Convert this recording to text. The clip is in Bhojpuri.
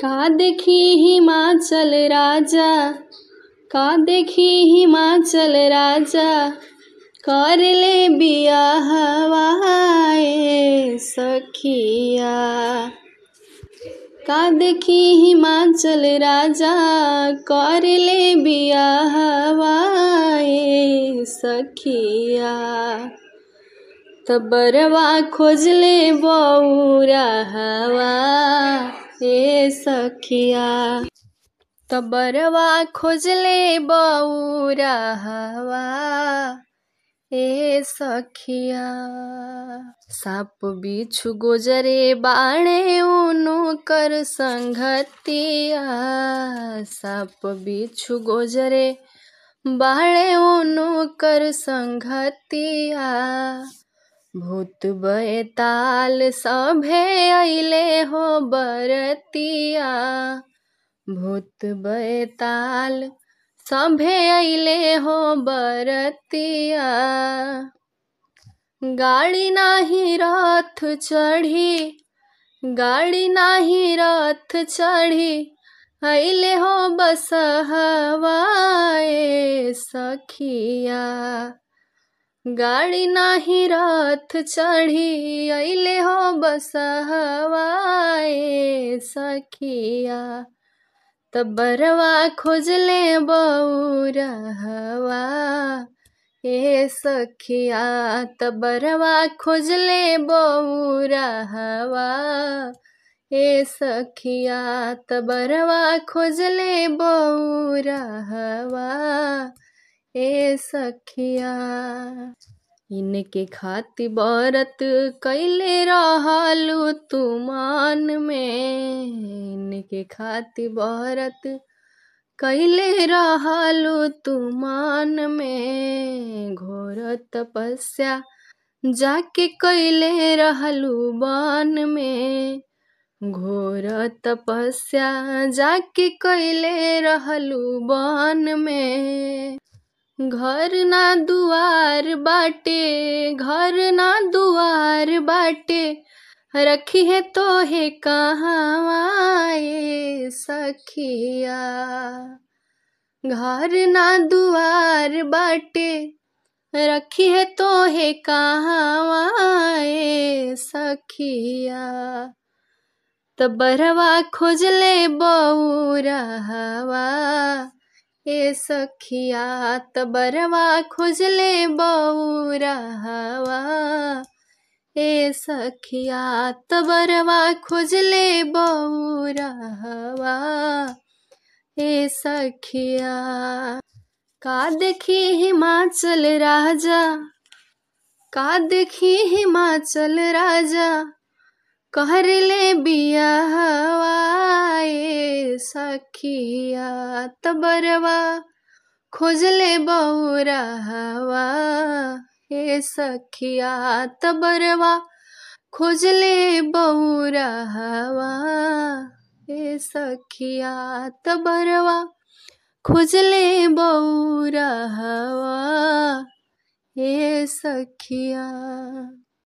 का देखी हिमाचल राजा, का देखी हिमाचल राजा, कर ले बियाहवा ए सखिया। का देखी हिमाचल राजा, कर ले बियाहवा ए सखिया। तबरवा खोजले बौरा हवा ए सखिया। तबरवा खोजले बौरा हवा ए सखिया। साप बिछु गोजरे बाणे उनु कर संगतिया। साप बिछु गोजरे बाणे उनु कर संगतिया। भूत बैताल सभे अइले हो बरतिया। भूत बैताल सभे अइले हो बरतिया। गाड़ी नाही रथ चढ़ी, गाड़ी नाही रथ चढ़ी, अइले हो बसहवा ए सखिया। गाड़ी नाही रथ चढ़ी, अइले हो बसहवा ए सखिया। तबरवा खोजले बौरा हवा ए सखिया। तबरवा खोजले बौरा हवा ए सखिया। तबरवा खोजले बौरा हवा ए सखिया। इनके खातिर व्रत कैले रहलू तू मान में। इनके खातिर व्रत कैले रहलू तू मान में। घोर तपस्या जाके कैले रहलू वन में। घोर तपस्या जाके कैले रहलू वन में। घर ना दुआर बाटे, घर ना दुआर बाटे, रखी है तो है कहवा ए सखिया। घर ना दुआर बाटे, रखी है तो है कहवा ए सखिया। तबरवा खोजले बौरा हवा ए सखिया। तबरवा खोजले बौरा हवा ए सखिया। तबरवा खोजले बौरा हवा ए सखिया। का देखी हिमाचल राजा, का देखी हिमाचल राजा, कर ले बियाहवा ए सखिया। तबरवा खोजले बौरा हवा ए सखिया। तबरवा खोजले बौरा हवा ए सखिया। तबरवा खोजले बौरा हवा ए सखिया।